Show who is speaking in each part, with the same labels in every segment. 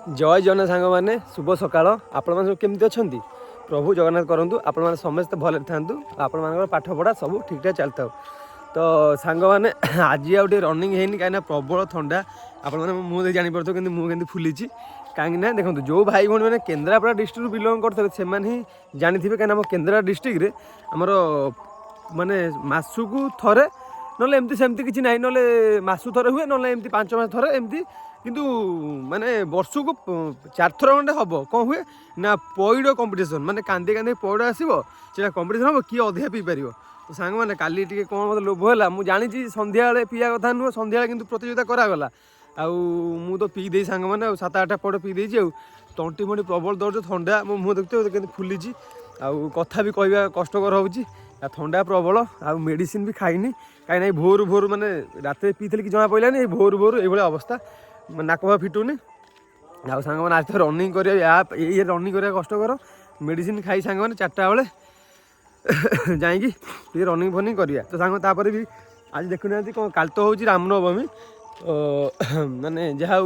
Speaker 1: जय जन सांग मैंने शुभ सकाळ आपण सब केमती अच्छा प्रभु जगन्नाथ करूँ आपण समस्ते भले था आपण पाठ पढ़ा सब ठीक ठाक चलता तो सांग मैंने आज आउे रनिंग है कहीं प्रबल ठंडा आपण मुझे जापर कि मुझे फुली कहीं देखो जो भाई भाई मैंने केन्द्रापड़ा डिस्ट्रिक्ट बिलंग करते ही जानी कहीं केन्द्रापड़ा डिस्ट्रिक्ट आमर माने मासकू थरे ना एमती सेमती किसी ना ना मासु थरे हुए ना एमती 5 मास थरे एमती किंतु माने वर्ष को 4 थर खंडे हम कौन हुए ना पैड कंपिटिशन माने कांदी कांदी पैड आसो से कंपिटिशन हम किए अधिका पी पार तो सांग मैंने काली टी कौन मतलब लोभ है मुझे जानी सन्ध्या पीवा कथा नुह सन्ध्या कि प्रतियोगिता करागला आउ तो पी दे सांग मैंने 7-8 पड़ पी देजी तंटी फंटी प्रबल दर्ज ठंडा मो मुँह देखते फुली आउ कथा भी कहवा कष्टकर होची ठंडा प्रबल आ मेडिसिन भी खाइनी कहीं भोर भोर माने रात पी कि जना पड़ानी भोर भोर ये अवस्था नाक भा फिटुनी आ सांग मैंने आज तो रनिंग कर रनिंग करा कष्टकर मेडिसिन खाई सांग मैंने 4टा बेले जाकि रनिंग फनिंग करिया तो सांग तापर भी आज देखुना कौन काल तो हूँ रामनवमी माने जहाँ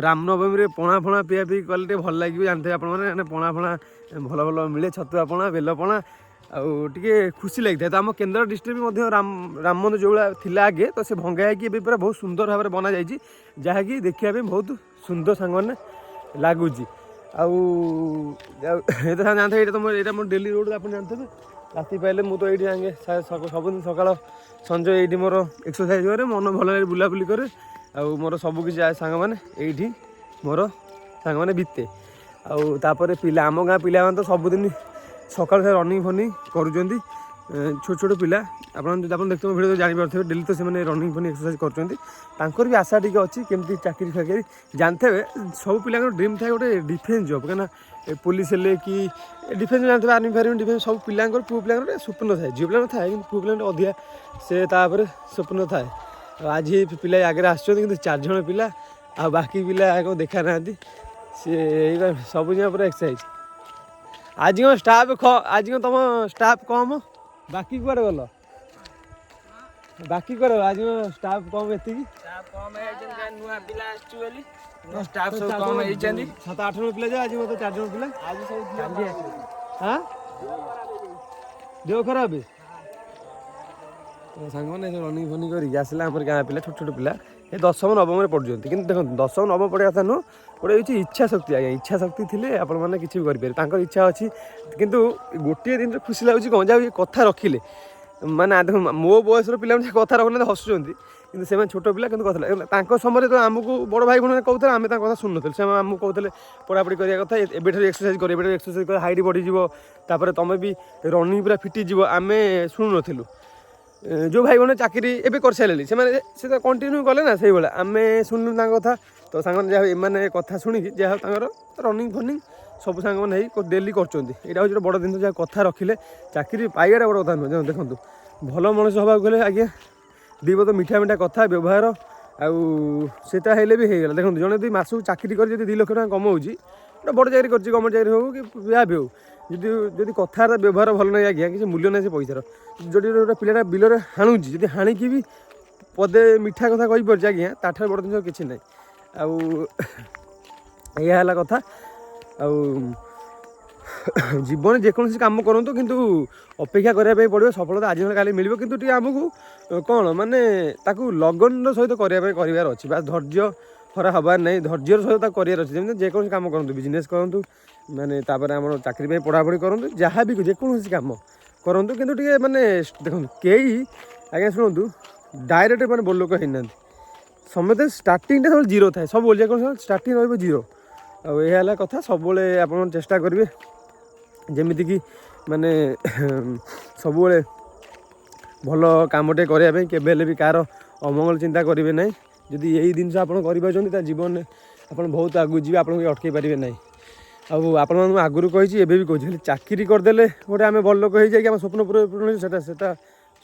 Speaker 1: रामनवमी पणा फणा पिया पी कले भल लगे जानते आप पणा फणा भल भल मिले छतुआ पणा बेल पणा आउे खुशी लगी था तो आम केन्द्र डिस्ट्रिक्ट राम राम मंदिर जो भाया आगे तो से भंगा है पूरा बहुत सुंदर भाव में बना जाए जहाँकि देखा बहुत सुंदर सांग मैंने लगुच तो जानते ये तुम ये मोर डेली रोड आप जानते राति पाइले मुझे ये जाए सबुद सका संज ये मोर एक्सरसाइज करे मन भल बुलाबुली करे मोर सबकि सांग मैंने ये मोर सांग मैंने बीते आउे पिला आम गाँ पिला तो सबुदिन सकाल से रनिंग फनिंग करुँच छोट छोट पिला आप देखते भिडियो तो जापर डेली तो से रनिंग फनिंग एक्सरसाइज कर भी आशा टी अच्छी केमती चाकरी फाकरी जानते हैं सब पिला ड्रीम था गोटे डिफेन्स जॉब कहीं पुलिस हेल्ले कि डिफेन्स जानते आर्मी फार्मी डिफेन्स सब पिला पुओ पिला स्वप्न थाए झील पिला थाए कि पुओ पिला अधिका से स्वप्न थाए आज पिला आगे आसुँच 4 जण पिला आ बाकी पिला देखा ना सी सब जगह पूरा एक्सरसाइज आज कौन स्टाफ आज कौन तुम स्टाफ कम बाकी कुआड़े गल बाकी कर आज स्टाफ कम ये
Speaker 2: स्टाफ सब कम है
Speaker 1: 7-8 जण पिला आज मतलब 4 जण पिला
Speaker 2: आज सब
Speaker 1: हाँ देह खराब सांग मैंने रनिंग फनिंग कर आसला गाँ पिला छोट छोट पिला ये 10म 9म पढ़ुं कि देखो 10म 9म पढ़ा कथा नुह गोटे हूँ इच्छा शक्ति आज्ञा इच्छा शक्ति थी आपने किसी भी करें इच्छा अच्छी किंतु गोटे दिन खुशी लगुच कौन जहाँ कथा रखिले माने देखो मो बयस पिला कथा रखना हसुँच कि से छोट पिला कथा समय तो आमको बड़ भाई भाई कहते आम कथा शुणुन से आमको कहते पढ़ापढ़ी करने कथा एबेठू एक्सरसाइज कर एक्सरसाइज कर हाइट बढ़ीज तुम भी रनिंग पूरा फिटिज आम शुणु नु जो भाई भाई चाकरी एवं कर सारे से कंटिन्यू कले ना से भाई आम शुणु कथा तो सांग जहाँ कथा शुणिकी जहाँ रनिंग फनिंग सब सांग मैंने डेली कर बड़ दिन जहाँ कथा रखिले चाकरी पाइबाटा बड़ कथा नुह देखो भल मनुष्य हवा गले आज्ञा दीप तो मीठा मीठा कथा व्यवहार आटा हेल्ले भी होगा देखो जड़े यदि मासक चाकरी कर 2 लाख टका कमाऊँ गोटे बड़ चाकरी कर गवर्नमेंट चाकरी हो कि जहाँ भी हो जदि कथार व्यवहार भल ना आज्ञा किसी मूल्य ना से पैसार जो गोटे पिलाटा बिल हाणुची जब हाणिकी भी पदे मीठा कथा कही पारे आज्ञा ताठार बड़ जिन किसी ना आया कथा जीवन जेकोसी कम करूँ किंतु अपेक्षा करने पड़ो सफलता आज ना मिल कि आमको कौन माने लगन सहित करार अच्छी बास धैर्य हरा हबार नहीं धैर्यर सहित करार अच्छी जमी जेकोसी कम करूँ बिजनेस करूँ माने आम चाकरी पढ़ापढ़ी करूँ जहाँ भी जेकोसी कम करूँ कि माने देखो कई आज्ञा शुणु डायरेक्ट मैंने बड़ लोक होना समझते स्टार्टिंग सब जीरो थाए सब स्टार्टिंग रही जीरो आया कथा सब आप चेष्टा करेंगे जमीक माने सब भल कमटे करने केवे भी कार अमंगल चिंता करेंगे ना जदि यही जिन आप जीवन आप बहुत आगू जी आप अटकई पारे ना आपण आगुरी कही भी कही चाकरी करदे गोटे आम बड़ लोक हो जाए स्वप्न पूरा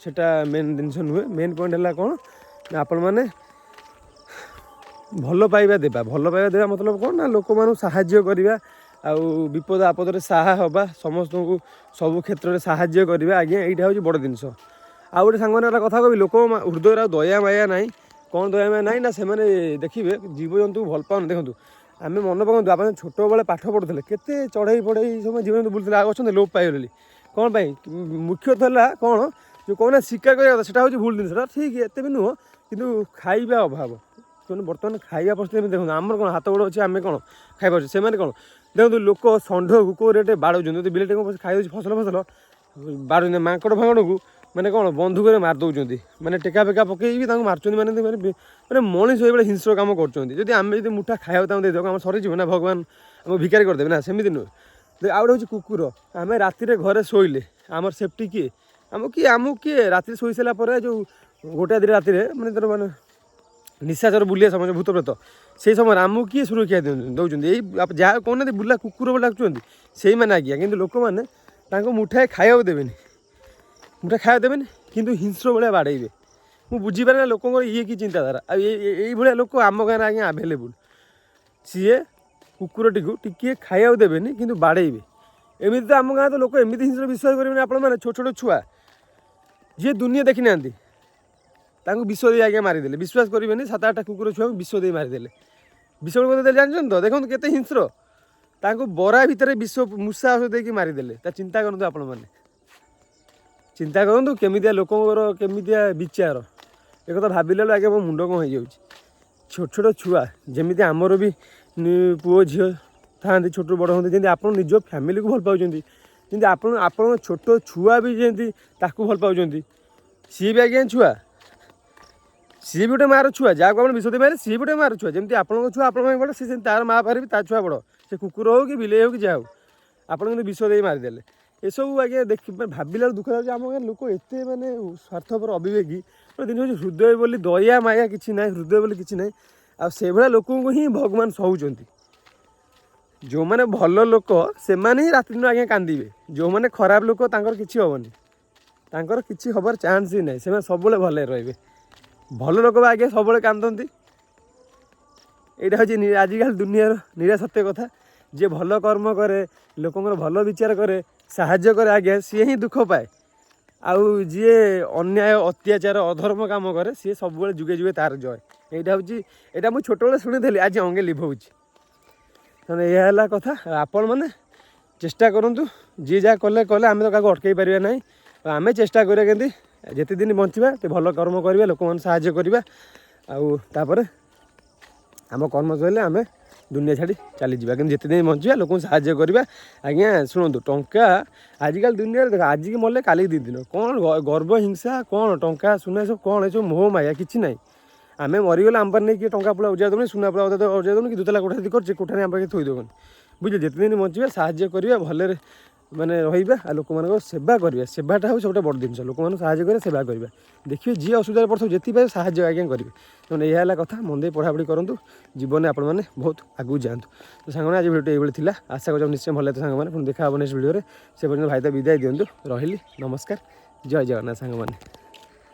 Speaker 1: सेटा मेन जिन नुहे मेन पॉइंट है कौन आपण मैंने भल पाइबा देवा मतलब कौन ना लोक मानू साहाय्य करवा विपद आपद साहा हवा समस्त को सब क्षेत्र में साहाय्य करवा आज्ञा यहाँ हूँ बड़ जिनस आ गए सांग कथा कह लोक हृदय दया माया ना कौन दया माया ना से देखिए जीवजंतु भल पाओ देखो ଆମେ ମନେ ପକାନ୍ତୁ ଆପଣ ଛୋଟବେଳେ ପାଠ ପଢ଼ୁଥିଲେ କେତେ ଚଢ଼େଇ ପଢ଼େଇ ସବୁ ଜୀବନ ବୁଲୁଥିଲେ ଆଉ ଅଛନ୍ତି ଲୋପ ପାଇଗଲେଣି କ'ଣ ପାଇଁ ମୁଖ୍ୟତଃ ହେଲା କ'ଣ ଯେଉଁ କହୁନା ଶିକାର କରିବା କଥା ସେଇଟା ହେଉଛି ଭୁଲ ଜିନିଷଟା ଠିକ୍ ଏତେ ବି ନୁହଁ କିନ୍ତୁ ଖାଇବା ଅଭାବ ତେଣୁ ବର୍ତ୍ତମାନ ଖାଇବା ପରିସ୍ଥିତି ଏମିତି ଦେଖନ୍ତୁ ଆମର କ'ଣ ହାତ ଗୋଡ଼ ଅଛି ଆମେ କ'ଣ ଖାଇପାରୁଛୁ ସେମାନେ କ'ଣ ଦେଖନ୍ତୁ ଲୋକ ଷଣ୍ଢକୁ କେଉଁ ରେଟ୍ ବାଡ଼ଉଛନ୍ତି ଯଦି ବିଲେଟେ କ'ଣ ଖାଇଦେଉଛି ଫସଲ ବାଡ଼ୁଛନ୍ତି ମାଙ୍କଡ଼ ଫାଙ୍କଡ଼କୁ ମାନେ କ'ଣ ବନ୍ଧୁକରେ ମାରି ଦେଉଛନ୍ତି ମାନେ ଟେକା ଫେକା ପକେଇକି ତାଙ୍କୁ ମାରୁଛନ୍ତି ମାନେ ମାନେ ମଣିଷ ଏଇଭଳିଆ ହିଂସ୍ର କାମ କରୁଛନ୍ତି ଯଦି ଆମେ ଯଦି ମୁଠା ଖାଇବାକୁ ତାଙ୍କୁ ଦେଇଦେବୁ ଆମର ସରିଯିବ ନା ଭଗବାନ ଆମକୁ ଭିକାରୀ କରିଦେବେ ନା ସେମିତି ନୁହେଁ ଆଉ ଗୋଟେ ହେଉଛି କୁକୁର ଆମେ ରାତିରେ ଘରେ ଶୋଇଲେ ଆମର ସେଫ୍ଟି କିଏ ଆମକୁ କିଏ ରାତିରେ ଶୋଇ ସାରିଲା ପରେ ଯେଉଁ ଗୋଟାଏ ଦିନ ରାତିରେ ମାନେ ତା'ର ମାନେ ନିଶାଚର ବୁଲିବା ସମୟ ଭୂତପ୍ରେତ ସେଇ ସମୟରେ ଆମକୁ କିଏ ସୁରକ୍ଷା ଦେଉଛନ୍ତି ଏଇ ଯାହା କହୁନାହାନ୍ତି ବୁଲା କୁକୁର ବୋଲି ଡାକୁଛନ୍ତି ସେଇମାନେ ଆଜ୍ଞା କିନ୍ତୁ ଲୋକମାନେ ତାଙ୍କୁ ମୁଠାଏ ଖାଇବାକୁ ଦେବେନି କିନ୍ତୁ ହିଂସ୍ର ଭଳିଆ ବାଡ଼େଇବେ ମୁଁ ବୁଝିପାରେ ନା ଲୋକଙ୍କର ଇଏ କି ଚିନ୍ତାଧାରା ଆଉ ଏଇଭଳିଆ ଲୋକ ଆମ ଗାଁରେ ଆଜ୍ଞା ଆଭେଲେବୁଲ୍ ସିଏ କୁକୁରଟିକୁ ଟିକିଏ ଖାଇବାକୁ ଦେବେନି କିନ୍ତୁ ବାଡ଼େଇବେ ଏମିତି ତ ଆମ ଗାଁରେ ତ ଲୋକ ଏମିତି ହିଂସ୍ର ବିଶ୍ୱାସ କରିବେନି ଆପଣମାନେ ଛୋଟ ଛୋଟ ଛୁଆ ଯିଏ ଦୁନିଆ ଦେଖିନାହାନ୍ତି ତାଙ୍କୁ ବିଷ ଦେଇ ଆଜ୍ଞା ମାରିଦେଲେ ବିଶ୍ୱାସ କରିବେନି 7-8ଟା କୁକୁର ଛୁଆଙ୍କୁ ବିଷ ଦେଇ ମାରିଦେଲେ ବିଷ ଦେଲେ ଜାଣିଛନ୍ତି ତ ଦେଖନ୍ତୁ କେତେ ହିଂସ୍ର ତାଙ୍କୁ ବରା ଭିତରେ ବିଷ ମୂଷା ଔଷଧ ଦେଇକି ମାରିଦେଲେ ତା ଚିନ୍ତା କରନ୍ତୁ ଆପଣମାନେ ଚିନ୍ତା କରନ୍ତୁ କେମିତିଆ ଲୋକଙ୍କର କେମିତିଆ ବିଚାର ଏକଥା ଭାବିଲା ବେଳକୁ ଆଜ୍ଞା ମୋ ମୁଣ୍ଡ କ'ଣ ହେଇଯାଉଛି ଛୋଟ ଛୋଟ ଛୁଆ ଯେମିତି ଆମର ବି ପୁଅ ଝିଅ ଥାଆନ୍ତି ଛୋଟରୁ ବଡ଼ ହୁଅନ୍ତି ଯେମିତି ଆପଣ ନିଜ ଫ୍ୟାମିଲିକୁ ଭଲ ପାଉଛନ୍ତି ଯେମିତି ଆପଣଙ୍କ ଛୋଟ ଛୁଆ ବି ଯେମିତି ତାକୁ ଭଲ ପାଉଛନ୍ତି ସିଏ ବି ଆଜ୍ଞା ଛୁଆ ସିଏ ବି ଗୋଟେ ମାଆର ଛୁଆ ଯାହାକୁ ଆପଣ ବିଷ ଦେଇ ମାରିଲେ ସିଏ ବି ଗୋଟେ ମାଆର ଛୁଆ ଯେମିତି ଆପଣଙ୍କ ଛୁଆ ଆପଣଙ୍କ ପାଇଁ ବଡ଼ ସିଏ ସେମିତି ତାର ମାଆ ପାଖରେ ବି ତା ଛୁଆ ବଡ଼ ସେ କୁକୁର ହେଉ କି ବିଲେଇ ହେଉ କି ଯାହା ହେଉ ଆପଣ କିନ୍ତୁ ବିଷ ଦେଇ ମାରିଦେଲେ ଏସବୁ ଆଜ୍ଞା ଭାବିଲା ବେଳକୁ ଦୁଃଖ ଲାଗୁଛି ଆମ ଗାଁରେ ଲୋକ ଏତେ ମାନେ ସ୍ୱାର୍ଥପର ଅବିବେକୀ ଗୋଟେ ଜିନିଷ ହେଉଛି ହୃଦୟ ବୋଲି ଦୟା ମାୟା କିଛି ନାହିଁ ହୃଦୟ ବୋଲି କିଛି ନାହିଁ ଆଉ ସେଇଭଳିଆ ଲୋକଙ୍କୁ ହିଁ ଭଗବାନ ସହୁଛନ୍ତି ଯେଉଁମାନେ ଭଲ ଲୋକ ସେମାନେ ହିଁ ରାତିଦିନ ଆଜ୍ଞା କାନ୍ଦିବେ ଯେଉଁମାନେ ଖରାପ ଲୋକ ତାଙ୍କର କିଛି ହେବନି ତାଙ୍କର କିଛି ହେବାର ଚାନ୍ସ ହିଁ ନାହିଁ ସେମାନେ ସବୁବେଳେ ଭଲରେ ରହିବେ ଭଲ ଲୋକ ବା ଆଜ୍ଞା ସବୁବେଳେ କାନ୍ଦନ୍ତି ଏଇଟା ହେଉଛି ଆଜିକାଲି ଦୁନିଆର ନିରା ସତ୍ୟ କଥା ଯିଏ ଭଲ କର୍ମ କରେ ଲୋକଙ୍କର ଭଲ ବିଚାର କରେ ସାହାଯ୍ୟ କରେ ଆଜ୍ଞା ସିଏ ହିଁ ଦୁଃଖ ପାଏ ଆଉ ଯିଏ ଅନ୍ୟାୟ ଅତ୍ୟାଚାର ଅଧର୍ମ କାମ କରେ ସିଏ ସବୁବେଳେ ଯୁଗେ ଯୁଗେ ତାର ଜୟ ଏଇଟା ମୁଁ ଛୋଟବେଳେ ଶୁଣିଥିଲି ଆଜି ଅଙ୍ଗେ ଲିଭଉଛି ତେଣୁ ଏହା ହେଲା କଥା ଆପଣମାନେ ଚେଷ୍ଟା କରନ୍ତୁ ଯିଏ ଯାହା କଲେ ଆମେ ତ କାହାକୁ ଅଟକାଇ ପାରିବା ନାହିଁ ଆମେ ଚେଷ୍ଟା କରିବା କେମିତି ଯେତେ ଦିନ ବଞ୍ଚିବା ଟିକେ ଭଲ କର୍ମ କରିବା ଲୋକମାନେ ସାହାଯ୍ୟ କରିବା ଆଉ ତାପରେ ଆମ କର୍ମ ସରିଲେ ଆମେ ଦୁନିଆ ଛାଡ଼ି ଚାଲିଯିବା କିନ୍ତୁ ଯେତେ ଦିନ ବଞ୍ଚିବା ଲୋକଙ୍କୁ ସାହାଯ୍ୟ କରିବା ଆଜ୍ଞା ଶୁଣନ୍ତୁ ଟଙ୍କା ଆଜିକାଲି ଦୁନିଆରେ ଦେଖ ଆଜିକି ମଲେ କାଲିକି 2 ଦିନ କ'ଣ ଗର୍ବ ହିଂସା କ'ଣ ଟଙ୍କା ସୁନା ସବୁ କ'ଣ ଏସବୁ ମୋହ ମାୟା କିଛି ନାହିଁ ଆମେ ମରିଗଲେ ଆମ ପାଖରେ ନେଇକି ଟଙ୍କା ପୁରା ଉଜାଡ଼ି ଦେବନି ସୁନା ପୁରା ଉଜାଡ଼ି ଦେବନି କି 2 ତାଲା କୋଠା ଯଦି କରୁଛେ କୋଠାରେ ଆମ ପାଖରେ ଥୋଇ ଦେବନି ବୁଝିଲେ ଯେତେ ଦିନ ବଞ୍ଚିବା ସାହାଯ୍ୟ କରିବା ଭଲରେ ମାନେ ରହିବା ଆଉ ଲୋକମାନଙ୍କର ସେବା କରିବା ସେବାଟା ହେଉଛି ସବୁଠୁ ବଡ଼ ଜିନିଷ ଲୋକମାନଙ୍କୁ ସାହାଯ୍ୟ କରିବା ସେବା କରିବା ଦେଖିବେ ଯିଏ ଅସୁବିଧାରେ ପଡ଼ୁଥିବ ଯେତିକି ସାହାଯ୍ୟ ଆଜ୍ଞା କରିବେ ତେଣୁ ଏହା ହେଲା କଥା ମନ ଦେଇ ପଢ଼ାପଢ଼ି କରନ୍ତୁ ଜୀବନରେ ଆପଣମାନେ ବହୁତ ଆଗକୁ ଯାଆନ୍ତୁ ତ ସାଙ୍ଗମାନେ ଆଜି ଭିଡ଼ିଓ ଏଇଭଳି ଥିଲା ଆଶା କରୁଛି ନିଶ୍ଚୟ ଭଲ ଲାଗିବ ସାଙ୍ଗମାନେ ପୁଣି ଦେଖା ହେବ ନେକ୍ସଟ ଭିଡ଼ିଓରେ ସେ ପର୍ଯ୍ୟନ୍ତ ଭାଇ ତ ବିଦାୟ ଦିଅନ୍ତୁ ରହିଲି ନମସ୍କାର ଜୟ ଜଗନ୍ନାଥ ସାଙ୍ଗମାନେ।